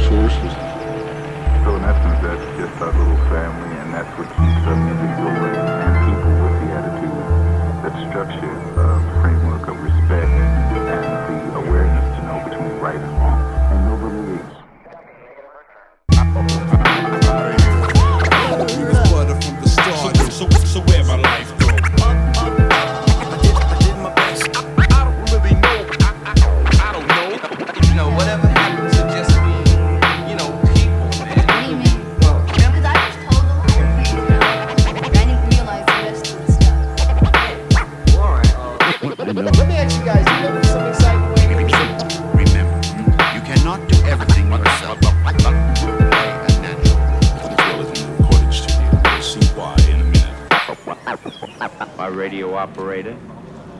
sources. So in essence, that's just our little family, and that's what keeps our music going, and people with the attitude, that structure, framework of respect, and the awareness to know between right and wrong, and nobody leaves. So where my life go? I did my best. I don't really know. I don't know. You know, whatever happened to just being, you know, people, man. What do you mean? Well, because I just told a lot of things, you know. I didn't realize the rest of the stuff. Well, alright. Let me ask you guys, you know some exciting ways? Remember, you cannot do everything yourself. Our radio operator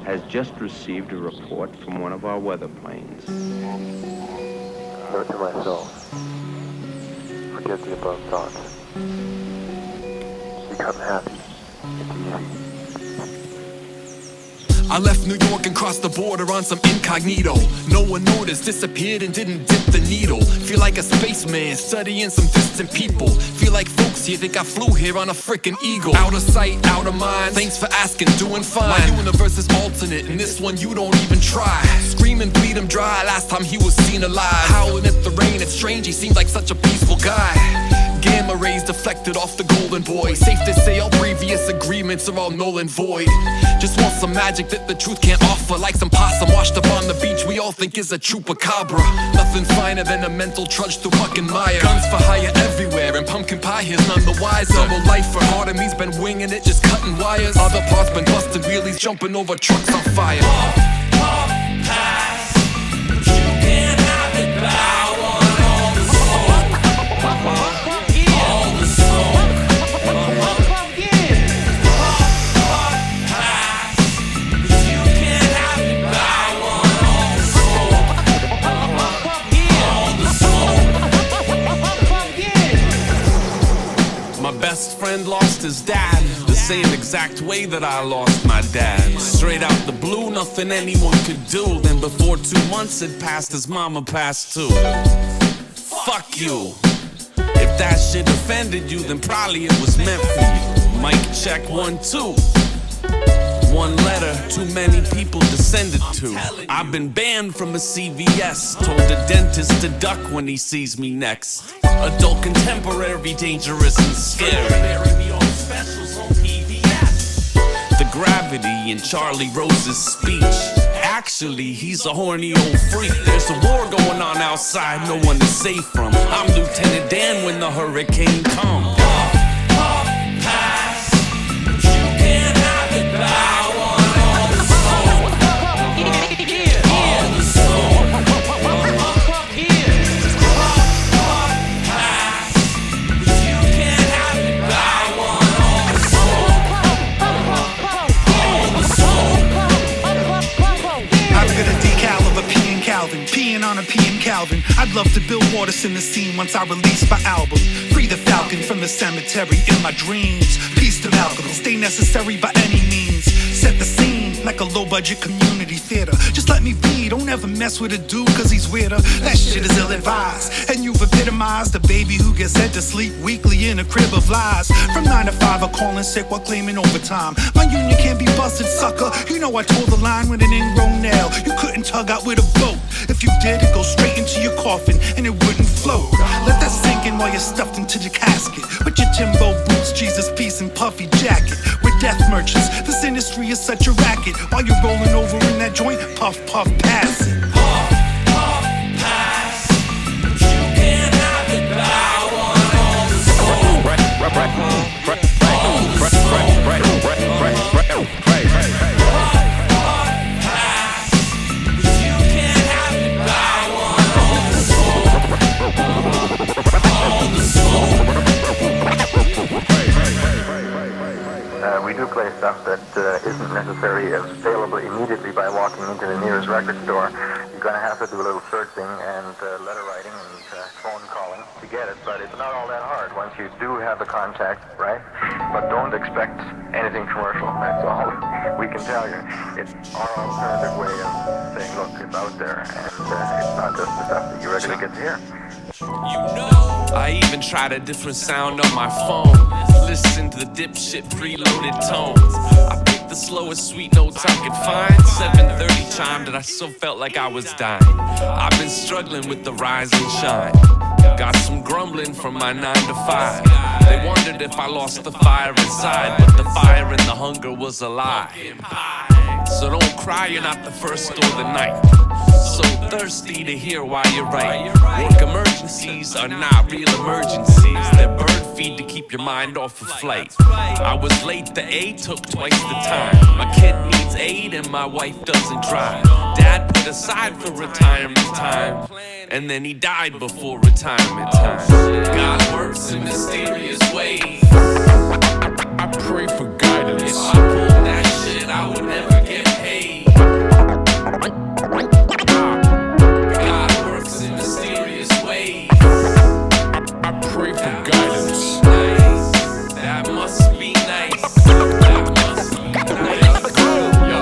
has just received a report from one of our weather planes. Note to myself, forget the above thoughts. Become happy. It's easy. I left New York and crossed the border on some incognito. No one noticed, disappeared and didn't dip the needle. Feel like a spaceman studying some distant people. Feel like folks here think I flew here on a frickin' eagle. Out of sight, out of mind, thanks for asking, doing fine. My universe is alternate, and this one you don't even try. Scream and bleed him dry, last time he was seen alive. Howling at the rain, it's strange, he seemed like such a peaceful guy. Gamma rays deflected off the golden boy. Safe to say all previous agreements are all null and void. Just want some magic that the truth can't offer. Like some possum washed up on the beach we all think is a chupacabra. Nothing finer than a mental trudge through muck and mire. Guns for hire everywhere and pumpkin pie here's none the wiser. Double life for part of me's been winging it, just cutting wires. Other parts been busting wheelies, jumping over trucks on fire. Pass, but you can't have it back. Best friend lost his dad the same exact way that I lost my dad. Straight out the blue, nothing anyone could do. Then before 2 months had passed, his mama passed too. Fuck you. If that shit offended you, then probably it was meant for you. Mic check 1, 2. One letter, too many people descended to. I've been banned from a CVS. Told the dentist to duck when he sees me next. Adult contemporary, dangerous and scary. The gravity in Charlie Rose's speech. Actually, he's a horny old freak. There's a war going on outside, no one is safe from. I'm Lieutenant Dan when the hurricane comes. Pass, but you can't have it back. Peeing on a pea in Calvin. I'd love to build Waters in the scene once I release my album. Free the falcon from the cemetery in my dreams. Peace to Malcolm, stay necessary by any means. Set the scene like a low-budget community theater. Just let me be, don't ever mess with a dude cause he's weirder. That shit is ill-advised, and you've epitomized the baby who gets sent to sleep weekly in a crib of lies. From 9 to 5, I'm calling sick while claiming overtime. My union can't be busted, sucker. You know I told the line with an ingrown nail. You couldn't tug out with a boat. If you did, it goes straight into your coffin and it wouldn't float. Let that sink in while you're stuffed into the casket. With your Timbo boots, Jesus piece and puffy jacket. We're death merchants, this industry is such a racket. While you're rolling over in that joint, puff, puff, pass it. Puff, puff, pass, but you can't have it back. I want all the soul. We do play stuff that isn't necessarily available immediately by walking into the nearest record store. You're going to have to do a little searching and letter writing and phone calling to get it, but it's not all that hard once you do have the contact, right? But don't expect anything commercial, that's all we can tell you. It's our alternative way of saying, look, it's out there, and it's not just the stuff that you're ready to get to hear. I even tried a different sound on my phone. Listen to the dipshit preloaded tones. I picked the slowest sweet notes I could find. 7:30 chimed and I still felt like I was dying. I've been struggling with the rise and shine. Got some grumbling from my 9 to 5. They wondered if I lost the fire inside, but the fire and the hunger was a lie. So don't cry, you're not the first or the ninth. So thirsty to hear why you're right. Work emergencies are not real emergencies. They're bird feed to keep your mind off of flight. I was late, the A took twice the time. My kid needs aid and my wife doesn't drive. Dad put aside for retirement time, and then he died before retirement time. God works in mysterious ways. I pray for guidance. If I pulled that shit, I would never get paid. God works in mysterious ways. I pray for guidance. That must be nice. That must be nice.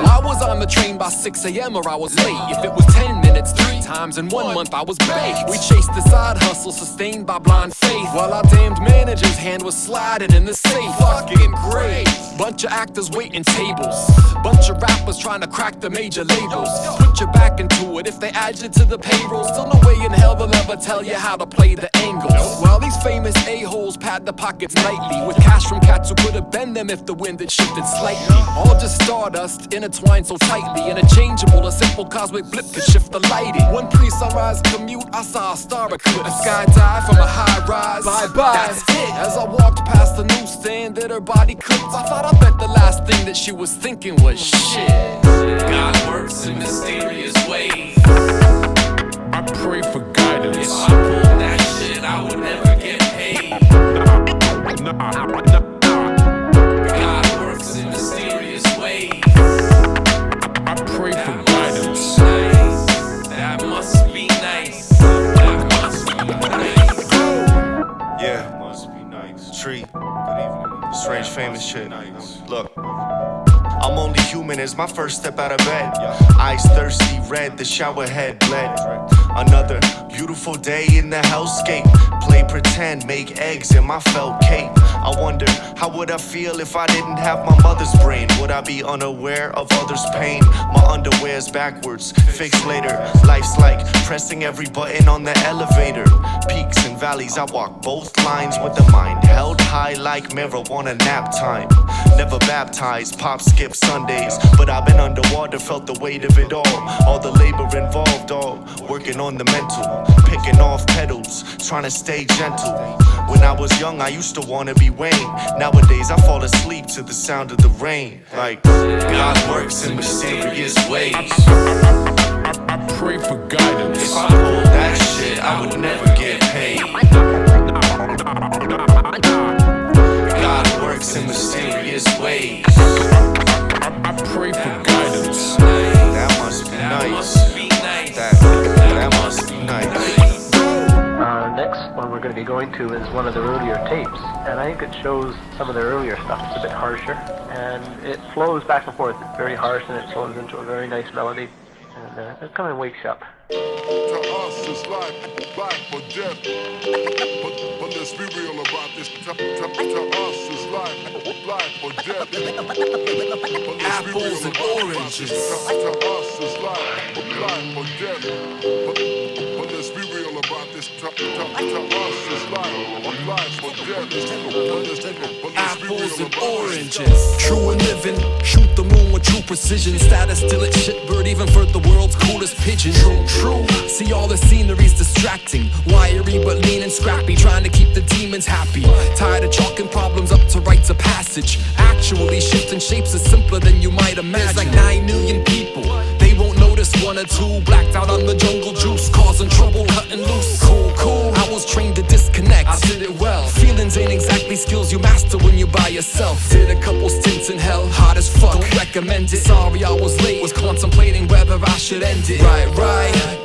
I was on the train by 6 a.m. or I was late. If it was 10 minutes, 3 times in 1 month I was baked. We chased the side hustle sustained by blind faith, while our damned manager's hand was sliding in the safe. Fucking great. Bunch of actors waiting tables. Bunch of rappers trying to crack the major labels. Put your back into it if they add you to the payroll. Still no way in hell they'll ever tell you how to play the angles. While these famous a-holes pad the pockets nightly with cash from cats who could've been them if the wind had shifted slightly. All just stardust intertwined so tightly, interchangeable, a simple cosmic blip could shift the lighting. One pre-sunrise commute, I saw a star eclipse. A skydive from a high rise. Bye-bye. That's it. As I walked past the newsstand that her body clipped, I thought I bet the last thing that she was thinking was shit. God works in mysterious ways. I pray for guidance. If I pulled that shit, I would never get paid. God works in mysterious ways. I pray for guidance. That must be nice. That must be nice. Yeah, must be nice. Tree. Good evening. Strange famous shit. Look. I'm only human is my first step out of bed. Eyes thirsty red, the shower head bled. Another beautiful day in the hellscape. Play pretend, make eggs in my felt cape. I wonder, how would I feel if I didn't have my mother's brain? Would I be unaware of others' pain? My underwear's backwards, fixed later. Life's like pressing every button on the elevator. Peaks and valleys, I walk both lines with the mind held high like marijuana nap time. Never baptized, pop skip Sundays, but I've been underwater, felt the weight of it all the labor involved, all working on the mental, picking off pedals, trying to stay gentle. When I was young, I used to wanna be Wayne. Nowadays, I fall asleep to the sound of the rain. Like, God works in mysterious ways. I pray for guidance. If I pulled that shit, I would never get paid. God works in mysterious ways. I pray for guidance. That must be nice. That must be nice. Next one we're going to be going to is one of the earlier tapes, and I think it shows some of the earlier stuff. It's a bit harsher, and it flows back and forth. It's very harsh, and it flows into a very nice melody, and it kind of wakes you up. To us, it's life or death. But let's be real about this. To us, it's life or death. But let's be Apples real and about oranges. this. To us, it's life or death. But let's be real about this. To us, it's life or death. Apples and oranges. True and living, shoot the moon with true precision. Status still at shitbird, even for the world's coolest pigeon. True. See all the scenery's distracting. Wiry but lean and scrappy, trying to keep the demons happy. Tired of chalking problems up to rites of passage. Actually, shifting shapes is simpler than you might imagine. There's like 9 million people. They won't notice 1 or 2. Blacked out on the jungle juice, causing trouble, cutting loose. Cool. I was trained to disconnect. I did it well. Feelings ain't exactly skills you master when you by yourself. Did a couple stints in hell, hot as fuck. Don't recommend it. Sorry I was late. Was contemplating whether I should end it. Right.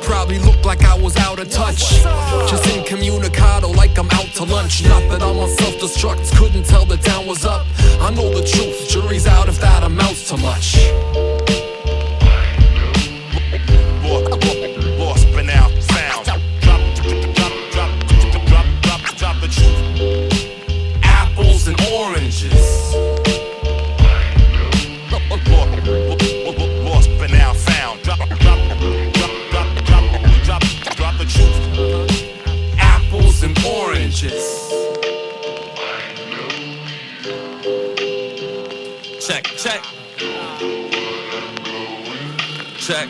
Probably looked like I was out of touch. Just incommunicado, like I'm out to lunch. Not that I'm on self-destruct. Couldn't tell the down was up. I know the truth. Jury's out if that amounts to much. Lost, been out, found. Drop Check. Check.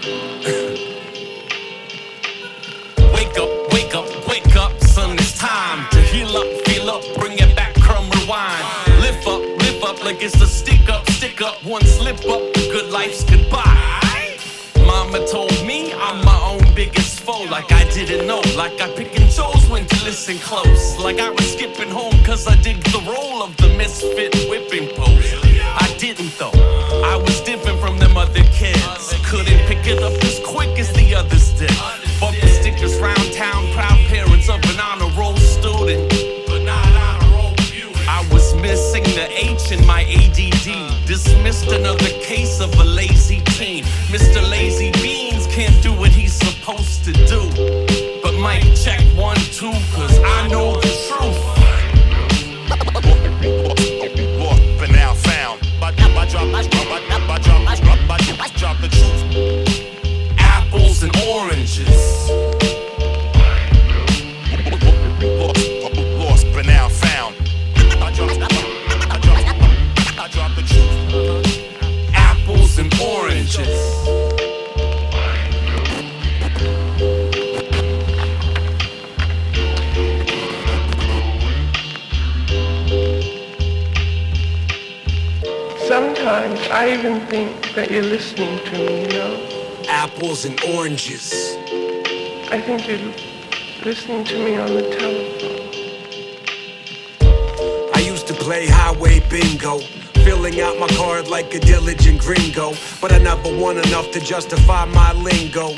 Wake up, son, it's time to heal up, feel up, bring it back, crumb rewind. Lift up like it's a stick up, one slip up, the good life's goodbye. Mama told me I'm my own biggest foe, like I didn't know, like I pick and chose when to listen close, like I was skipping home cause I dig the role of the misfit whipping post. I didn't though, I was different from them other kids, couldn't pick it up as quick as the others did. Bumper stickers round town, proud parents of an honor roll student, but not honor roll beauty. I was missing the H in my ADD, dismissed another case of a lazy teen. Mr. Lazy Beans can't do what he's supposed to do, but might check 1, 2, cause I know the truth. But now found, I drop the truth. Apples and oranges. Lost, but now found. I drop the truth. Apples and oranges. Sometimes I even think that you're listening to me, you know? Apples and oranges. I think you're listening to me on the telephone. I used to play highway bingo, filling out my card like a diligent gringo, but I never won enough to justify my lingo.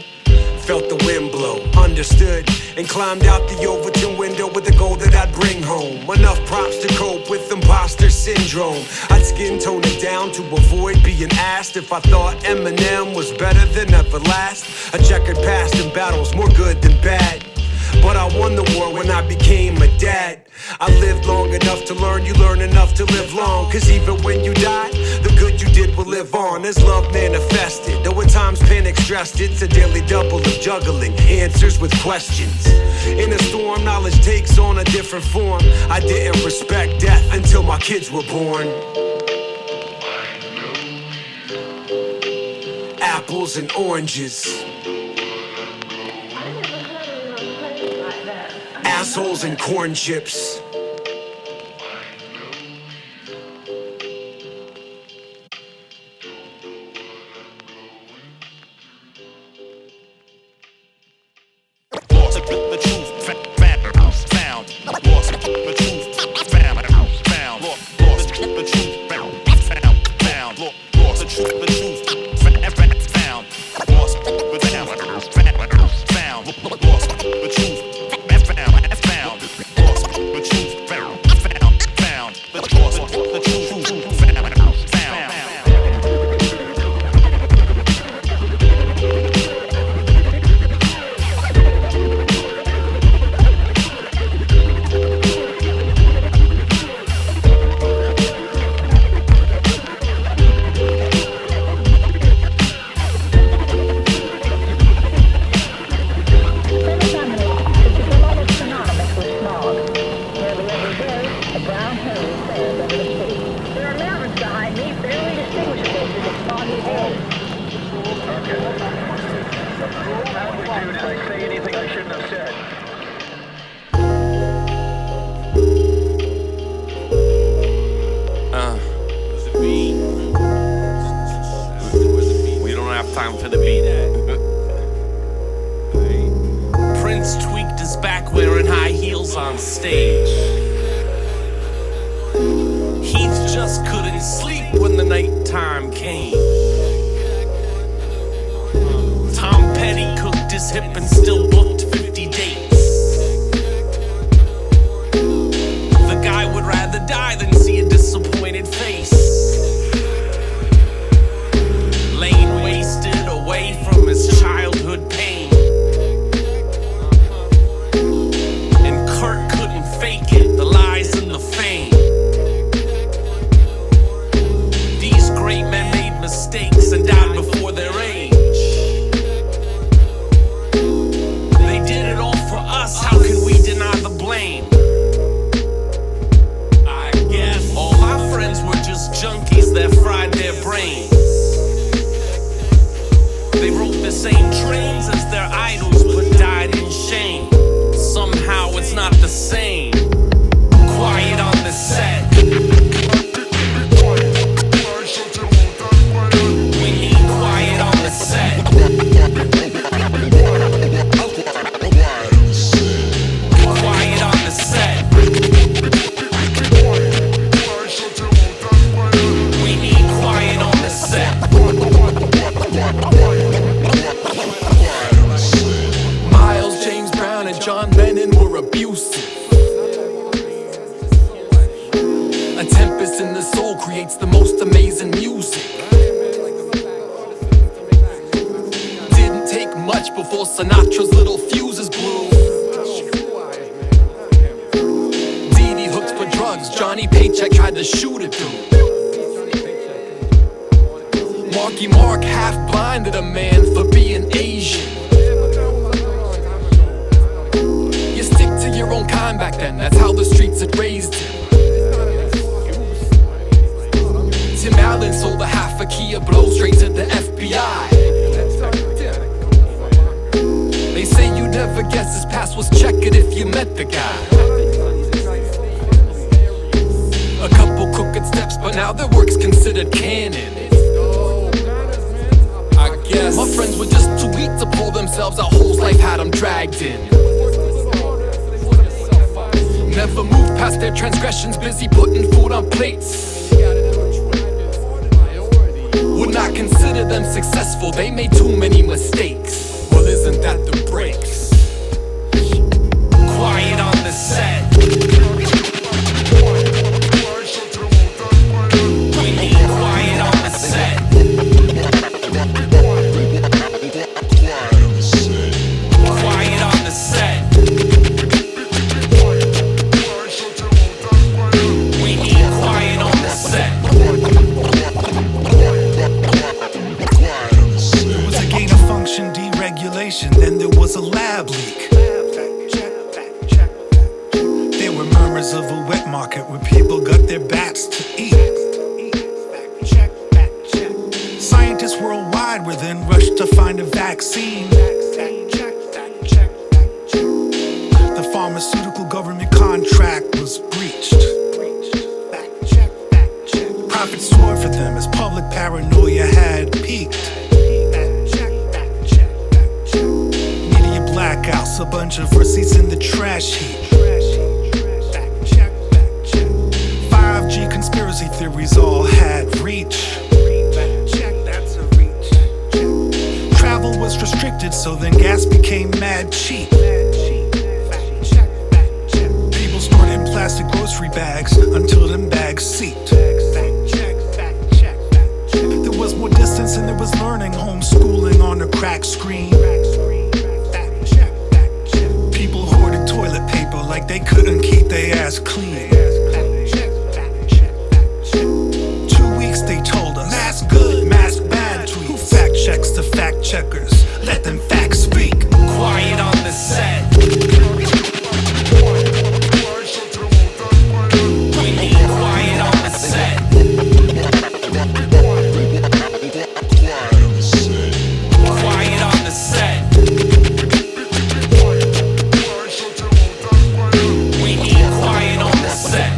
Felt the wind blow, understood, and climbed out the Overton window with the goal that I'd bring home. Enough props to cope with imposter syndrome. I'd skin tone it down to avoid being asked if I thought Eminem was better than Everlast. A checkered past in battles, more good than bad, but I won the war when I became a dad. I lived long enough to learn, you learn enough to live long, cause even when you die, the good you did will live on as love manifested. Though at times panic stressed, it's a daily double of juggling answers with questions. In a storm, knowledge takes on a different form. I didn't respect death until my kids were born. Apples and oranges. Assholes and corn chips. Lost the truth, found. Lost the truth, found. Lost the truth, found. Lost the truth, found. Lost the truth, found. Lost the truth. Time for the beat. Prince tweaked his back wearing high heels on stage. Heath just couldn't sleep when the night time came. Tom Petty cooked his hip and still booked 50 dates. The guy would rather die than see a disappointed face. Laying wasted away from his childhood pain. And Kurt couldn't fake it, the lies and the fame. These great men made mistakes and died before their age. They did it all for were abusive. A tempest in the soul creates the most amazing music. Didn't take much before Sinatra's little fuses blew. Dee Dee hooked for drugs, Johnny Paycheck tried to shoot a dude. Marky Mark half blinded a man for being Asian. You stick to your own kind back then, that's how the streets had raised him. Tim Allen sold a half a Kia blow straight to the FBI. They say you never guess his past was checkered if you met the guy. A couple crooked steps, but now their work's considered canon. I guess my friends were just too weak to pull themselves out holes life had them dragged in. Never moved past their transgressions, busy putting food on plates. Would not consider them successful, they made too many mistakes. Well, isn't that the breaks? Quiet on the set. We need quiet on the set. Quiet on the set. We need quiet on the set. There was a gain of function deregulation, then there was a lab leak. There were murmurs of a wet market where people got their bats to eat. Scientists worldwide were then rushed to find a vaccine. The pharmaceutical government contract was breached. Profits soared for them as public paranoia had peaked. Media blackouts, a bunch of receipts in the trash heap. 5G conspiracy theories all had reach. Travel was restricted, so then gas became mad cheap. People stored in plastic grocery bags until them bags seeped. There was more distance and there was learning, homeschooling on a cracked screen. People hoarded toilet paper like they couldn't keep their ass clean. 2 weeks they told us, mask good, mask bad. Who fact checks the fact checkers? Let them facts speak. Quiet on the set. We need quiet on the set. Quiet on the set. We need quiet on the set.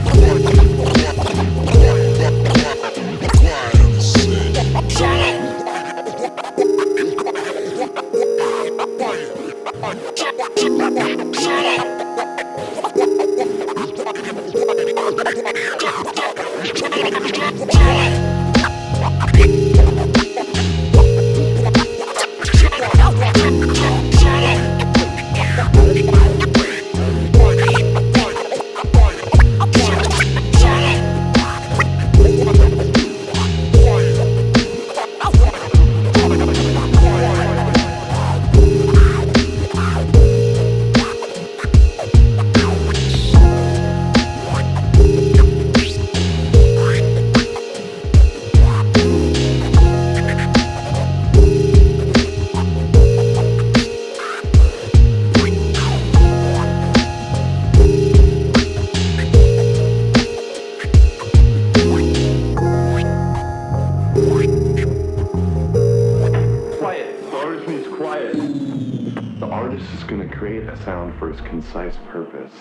For its concise purpose.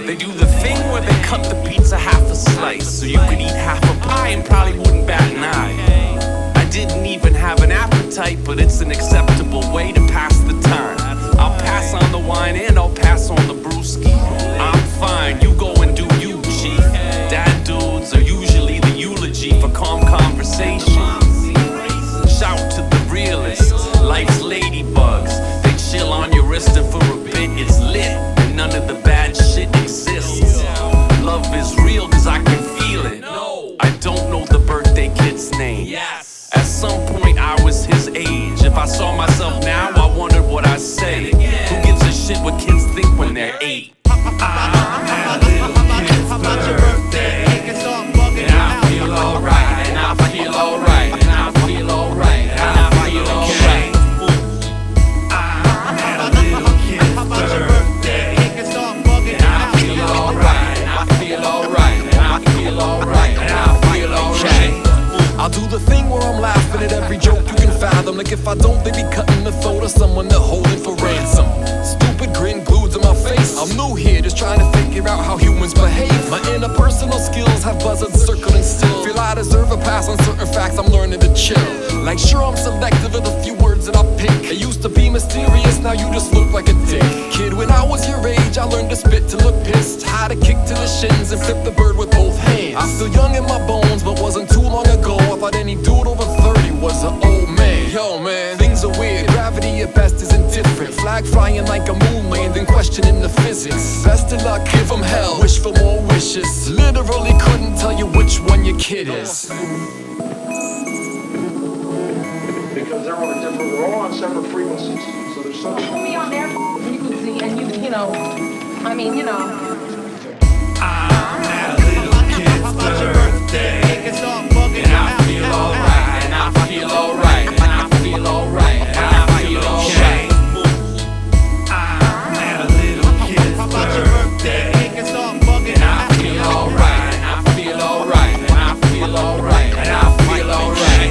They do the thing where they cut the pizza half a slice, so you could eat half a pie and probably wouldn't bat an eye. I tight, but it's an acceptable way to pass the time. I'll pass on the wine and I'll pass on the brewski. I'm fine, you go and do you, G. Dad dudes are usually the eulogy for calm conversation. Shout to the realist, life's ladybugs. They chill on your wrist and for a bit it's lit, and none of the bad shit exists. Love is real cause I can feel it. I don't know the birthday kid's name. At some point I was his age. If I saw myself now, I wondered what I'd say. Who gives a shit what kids think when they're 8? Had a little kid's birthday, and I feel alright, and I feel alright, and I feel alright, and I feel okay. I had a little kid's birthday, and I feel alright, and I feel alright, and I feel alright, and I feel okay. I'll do the thing where I'm laughing at every joke you can fathom. Like if I don't, they be cutting the throat of someone they're holding for ransom. Stupid grin glued to my face. I'm new here, just trying to figure out how humans behave. My interpersonal skills have buzzards circling still. Feel I deserve a pass on certain facts, I'm learning to chill. Like sure, I'm selective of the few words that I pick. It used to be mysterious, now you just look like a dick. Kid, when I was your age, I learned to spit to look pissed. How to kick to the shins and flip the bird with both hands. I'm still young in my bones, but wasn't too long ago I thought any dude over 30 was an old man. Yo man, things are weird, gravity at best is indifferent. Flag flying like a moon landing, questioning the physics. Best of luck, give them hell, wish for more wishes. Literally couldn't tell you which one your kid is. Because we're all on separate frequencies, so there's something. Put me on their frequency and you know, I mean, you know. I had a little kid's birthday, and I feel alright, and I feel alright, and I feel alright, and I feel okay. I had a little kid's birthday, and I feel alright, and I feel alright, and I feel alright, and I feel okay.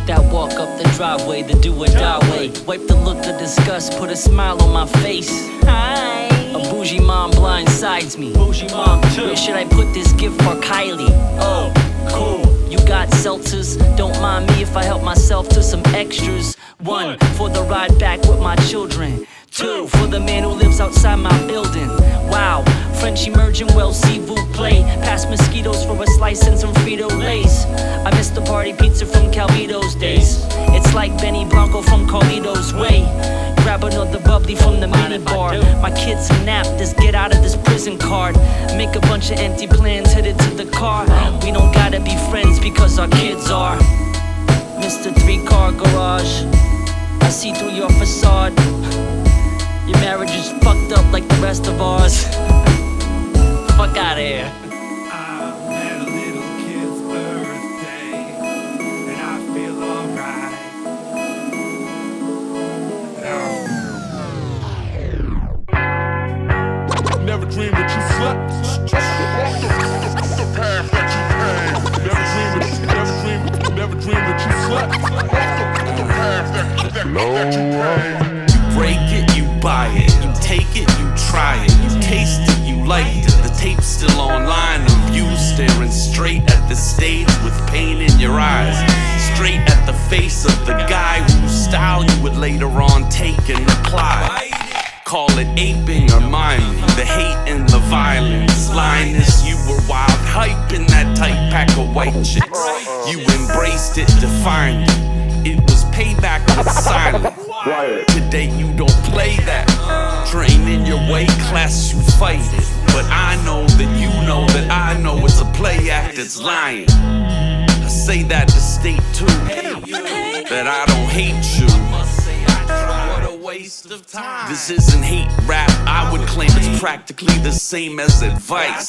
That walk up the driveway, the do or die way. Wipe the look of disgust, put a smile on my face. Hi. A bougie mom blindsides me. Bougie mom too. Where should I put this gift for Kylie? Oh, cool. You got seltzers, don't mind me if I help myself to some extras. 1, for the ride back with my children. 2, for the man who lives outside my building. Wow, French emerging, well, see vous play. Past mosquitoes for a slice and some Frito-Lays. I miss the party pizza from Calvito's days. It's like Benny Blanco from Carlito's Way. Grab another bubbly from the mini bar. My kids nap, let's get out of this prison card. Make a bunch of empty plans, headed to the car. We don't gotta be friends because our kids are. Mr. 3-car garage, I see through your facade. Your marriage is fucked up like the rest of ours. Fuck outta here. I had a little kid's birthday, and I feel alright. Never dreamed that you slept. Off the path that you paved. Never dreamed that you slept. Off the path that you paved. You break it, you buy it. You take it, you try it. You taste it, you liked it. The tape's still online of you staring straight at the stage with pain in your eyes. Straight at the face of the guy whose style you would later on take and reply. Call it aping or miming, the hate and the violence. Slyness, you were wild hype in that tight pack of white chicks. You embraced it, defined it. It was payback with silence. Today you don't play that. Train in your weight class, you fight it. But I know that you know that I know it's a play act, it's lying. I say that to state too, that I don't hate you. What a waste of time. This isn't hate rap, I would claim it's practically the same as advice.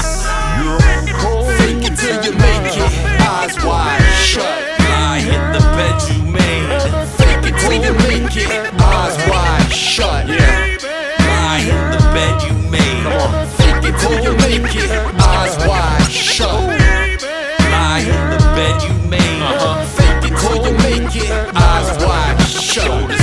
Fake it till you make it, eyes wide shut. Lie, hit the bed you made. Fake it till you make it, eyes wide shut. Lie, hit the bed you made. Fake it till you make it, eyes wide shut. Lie, hit the bed you made. Fake it till you make it, eyes wide shut.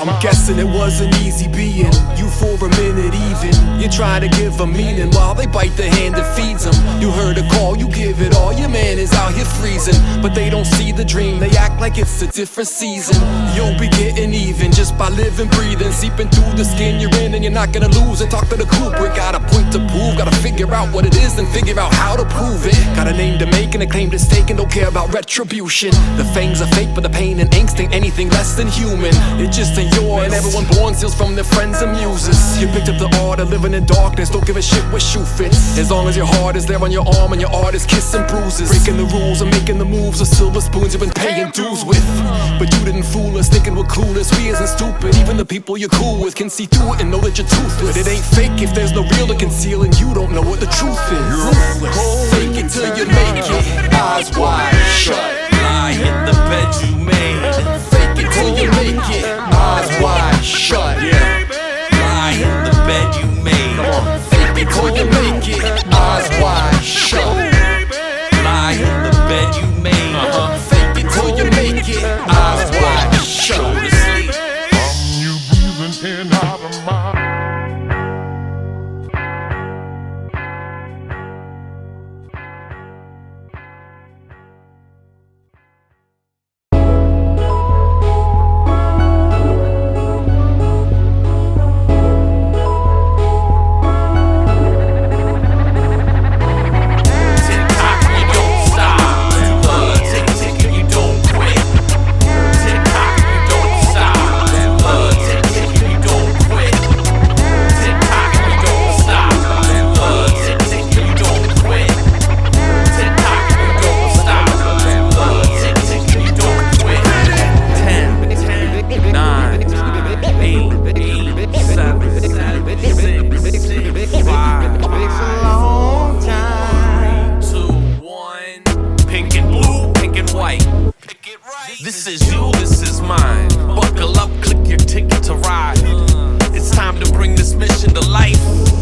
I'm Guessing it wasn't easy being you for a minute even. You try to give a meaning while they bite the hand that feeds them. You heard a call, you give it all. Your man is out here freezing, but they don't see the dream. They act like it's a different season. You'll be getting even just by living, breathing, seeping through the skin you're in, and you're not gonna lose it. Talk to the Kubrick, got a point to prove. Gotta figure out what it is and figure out how to prove it. Got a name to make and a claim to stake and don't care about retribution. The fangs are fake, but the pain and angst ain't anything less than human. It just ain't yours. Man, everyone born steals from their friends and muses. You picked up the art of living in darkness. Don't give a shit what shoe fits, as long as your heart is there on your arm and your art is kissing bruises. Breaking the rules and making the moves of silver spoons you've been paying dues with. But you didn't fool us, thinking we're clueless. We isn't stupid, even the people you're cool with can see through it and know that you're toothless. It ain't fake if there's no real to conceal, and you don't know what the truth is. Ruthless. Fake it till you make it, eyes wide shut. Lie in the bed you made. Fake it till you make it, eyes wide shut. Yeah. Lie in the bed you made. Fake it till you make it, eyes wide shut. Lie in the bed you made. Fake it till you make it, eyes wide shut. Go to sleep. You breathing in out of my. This is you, this is mine. Buckle up, click your ticket to ride. It's time to bring this mission to life.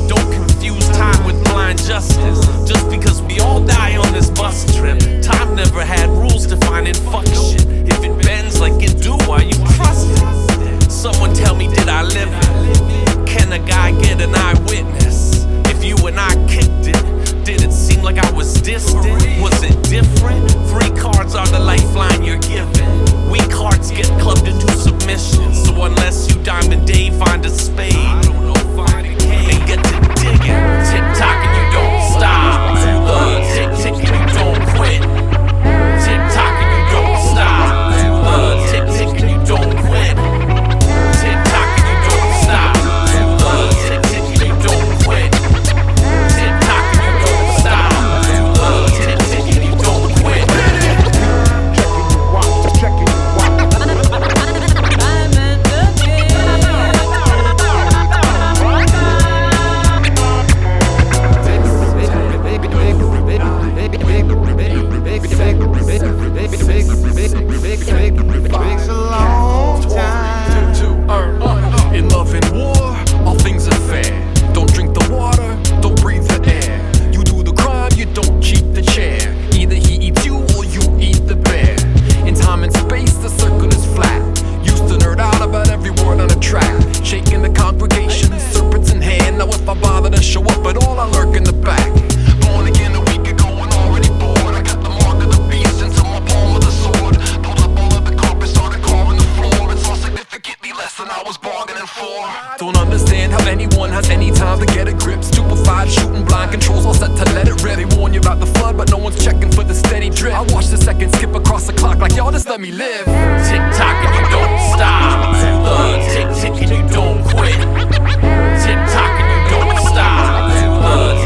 Don't confuse time with blind justice. Just because we all die on this bus trip, time never had rules defining fuck shit. If it bends like it do, why you trust it? Someone tell me, did I live it? Can a guy get an eyewitness? If you and I kicked it, did it seem like I was distant? Was it different? Free cards are the lifeline you're given. Weak hearts get clubbed into submission. So unless you Diamond Dave find a spade, and get to digging. Tick tock and you don't stop. Tick tick and you don't quit. Tick tock and you don't stop. Tick tick and you don't quit. Tick tock and you don't stop. Tick tick and you don't quit. Tick tock and you don't stop. Tick tick and you don't quit. Checking your watch. In love and war, all things are fair. Don't drink the water, don't breathe the air. You do the crime, you don't cheat the chair. Either he eats you or you eat the bear. In time and space, the circle is flat. Used to nerd out about every word on a track. Shaking the congregation, serpents in hand. Now if I bother to show up at all, I lurk in the back. Born again a week ago and already bored. I got the mark of the beast into my palm with a sword. Pulled up all of the carpet, started carving the floor. It's all significantly less than I was bargaining for. Don't understand how anyone has any time to get a grip. Stupefied, shooting blind, controls all set to let it rip. They warn you about the flood, but no one's checking for the steady drip. I watch the seconds skip across the clock like y'all just let me live. Tick tock and you don't stop. Tick tick and you don't quit. Tick tock and you don't stop.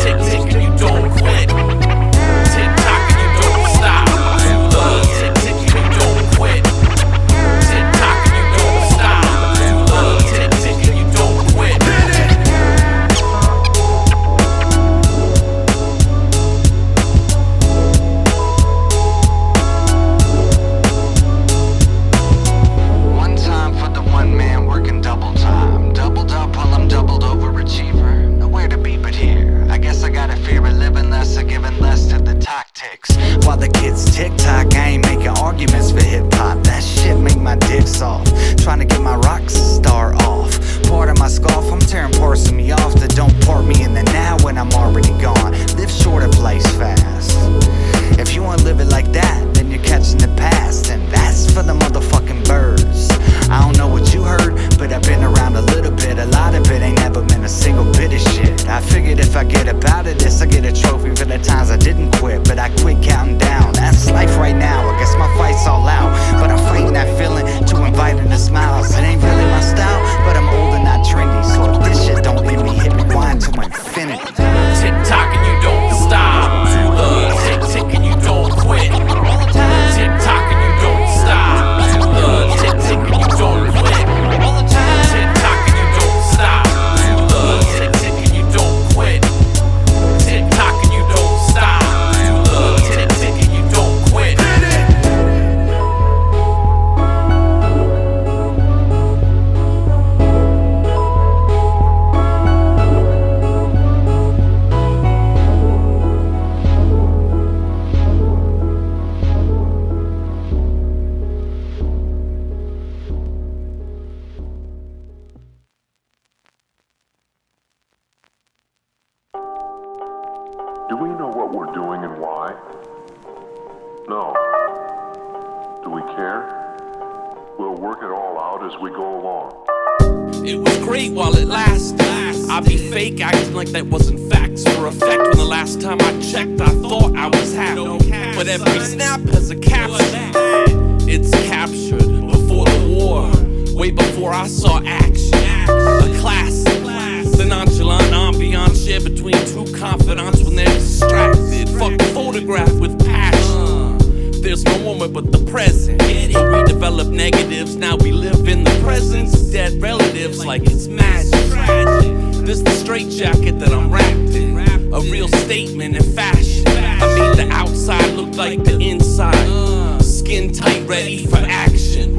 Tick tick and you don't quit. Tick tock and you don't stop. Tick tick and you don't quit. Tick tock and you don't stop. Tick tick and you don't quit. One time for the one man working double time. care, we'll work it all out as we go along. It was great while it lasted. I'd be fake acting like that wasn't facts for effect. When the last time I checked, I thought I was happy. But every snap has a caption. It's captured before the war, way before I saw action. A classic, the nonchalant ambiance shared between two confidants when they're distracted. Fuck the photograph with passion. There's no moment but the present. But we develop negatives, now we live in the presence of dead relatives like it's magic. This the straight jacket that I'm wrapped in, a real statement in fashion. I made the outside look like the inside, skin tight, ready for action.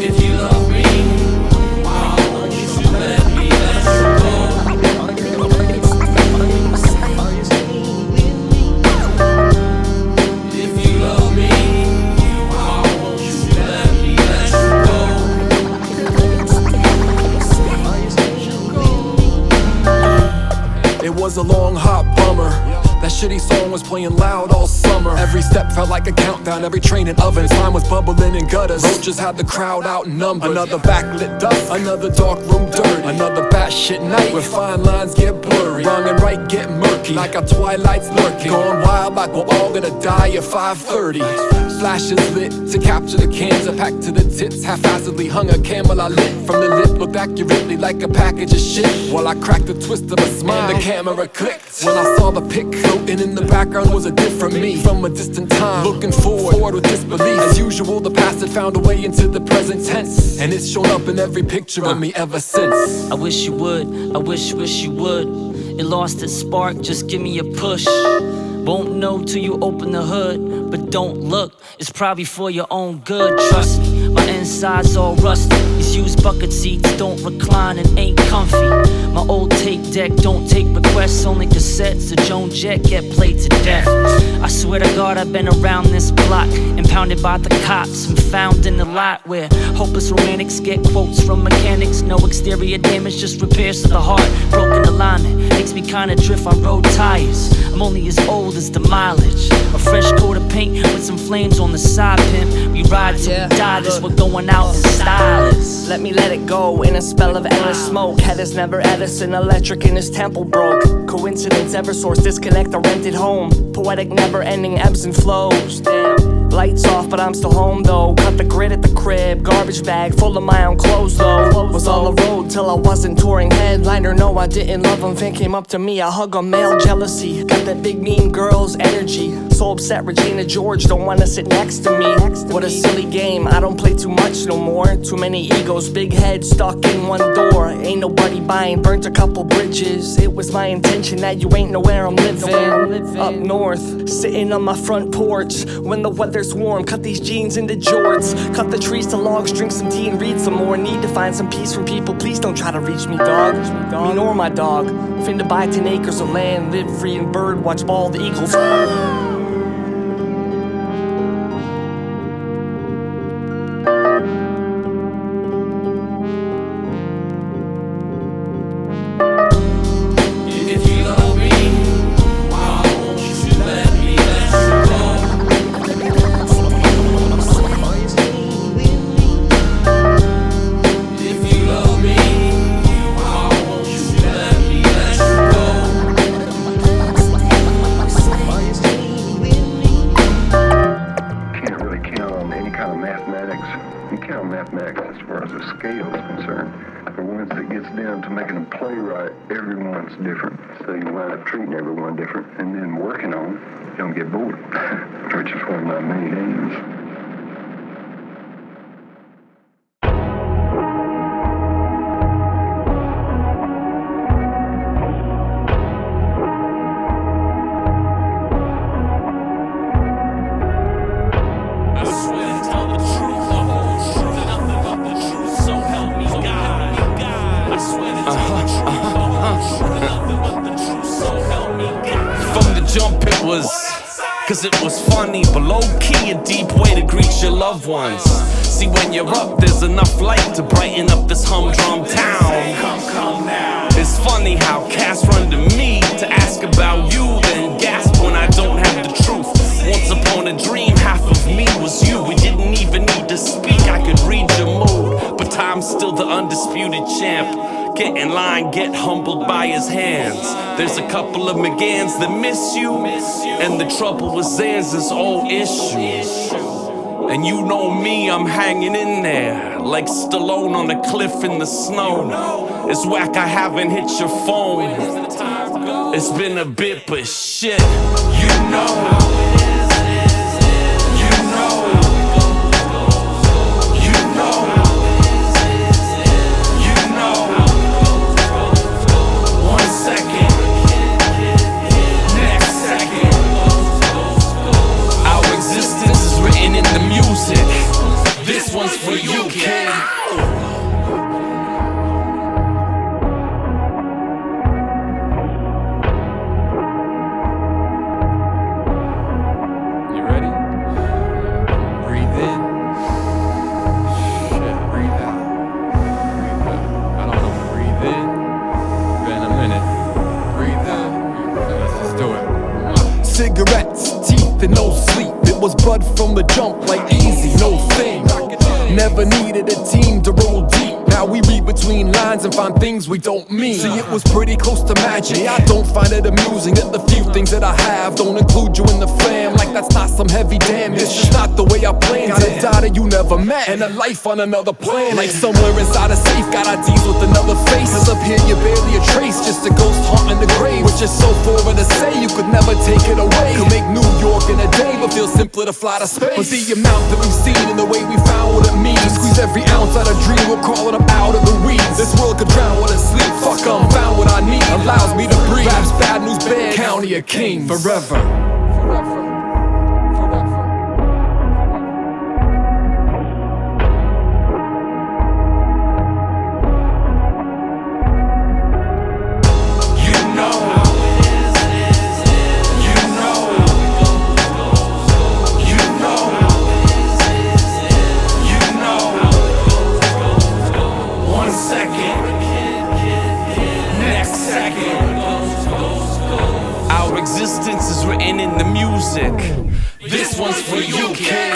If you love me, why won't you let me let you go? If you love me, why won't you let me let you go? It was a long, hot bummer. That shitty song was playing loud all summer. Every step felt like a countdown, every train in oven. Time was bubbling in gutters. Roaches had the crowd outnumbered. Another backlit dusk, another dark room dirty. Another batshit night where fine lines get blurry. Wrong and right get murky, like our twilight's lurking. Going wild like we're all gonna die at 5:30. Flashes lit to capture the cans. I packed to the tits, haphazardly hung a camel I lit. From the lip looked accurately like a package of shit. While I cracked the twist of a smile, the camera clicked. When I saw the pic floating in the background was a different me. From a distant time, looking forward with disbelief. As usual, the past had found a way into the present tense, and it's shown up in every picture of me ever since. I wish you would, I wish you would. It lost its spark, just give me a push. Won't know till you open the hood, but don't look, it's probably for your own good. Trust me, my inside's all rusty. These used bucket seats don't recline and ain't comfy. My old tape deck don't take requests, only cassettes. The Joan Jett get played to death. I swear to God I've been around this block, impounded by the cops and found in the lot where hopeless romantics get quotes from mechanics. No exterior damage, just repairs to the heart. Broken alignment makes me kinda drift on road tires. I'm only as old as the mileage. A fresh coat of paint with some flames on the side, pimp. We ride till we die, this we're going out in stylist. Let me let it go in a spell of endless smoke. Head is never Edison, electric in his temple broke. Coincidence, Eversource, disconnect a rented home. Poetic never-ending ebbs and flows. Damn, lights off but I'm still home though. Cut the grid at the crib, garbage bag full of my own clothes though. Was on the road till I wasn't touring headliner. No, I didn't love him, fan came up to me, I hug him, male jealousy. Got that big mean girl's energy. So upset Regina George don't wanna sit next to me. What a silly game, I don't play too much no more. Too many egos, big head stuck in one door. Ain't nobody buying, burnt a couple bridges. It was my intention that you ain't know where I'm living. Up north, sitting on my front porch. When the weather's warm, cut these jeans into jorts. Cut the trees to logs, drink some tea and read some more. Need to find some peace from people, please don't try to reach me, dog. Me nor my dog. Finna buy 10 acres of land, live free and bird watch bald eagles. Cause it was funny, but low-key a deep way to greet your loved ones. See, when you're up, there's enough light to brighten up this humdrum town. It's funny how CAS run to me to ask about you, then gasp when I don't have the truth. Once upon a dream, half of me was you. We didn't even need to speak, I could read your mood. But time's still the undisputed champ. Get in line, get humbled by his hands. There's a couple of McGanns that miss you, and the trouble with Zanz's old issue. And you know me, I'm hanging in there like Stallone on a cliff in the snow. It's whack I haven't hit your phone. It's been a bit, but shit, you know. In the music, this one's for you, kid. You ready? Breathe in. Shit, breathe out. Breathe out. I don't know. Breathe in. Been a minute. Breathe out. Let's just do it. Cigarettes, teeth, and no sleep. It was bud from the jump, like easy, no thing. Never needed a team to roll deep. Now we read between lines and find things we don't mean. See, it was pretty close to magic. I don't find it amusing that the few things that I have don't include you in the fam. Like that's not some heavy damn. It's just not the way I planned it. Got a daughter you never met and a life on another planet. Like somewhere inside a safe, got IDs with another face. Cause up here you're barely a trace, just a ghost haunting the grave. Which is so foreign to say, you could never take it away. Could make New York in a day, but feel simpler to fly to space. But the amount that we've seen and the way we found what it means, to squeeze every ounce out of dream, we'll call it up out of the weeds. This world could drown what it sleep. Fuck, I'm found what I need. Allows me to breathe. Raps bad news bad. County of Kings. Forever. Existence is written in the music. This one's for you, kid.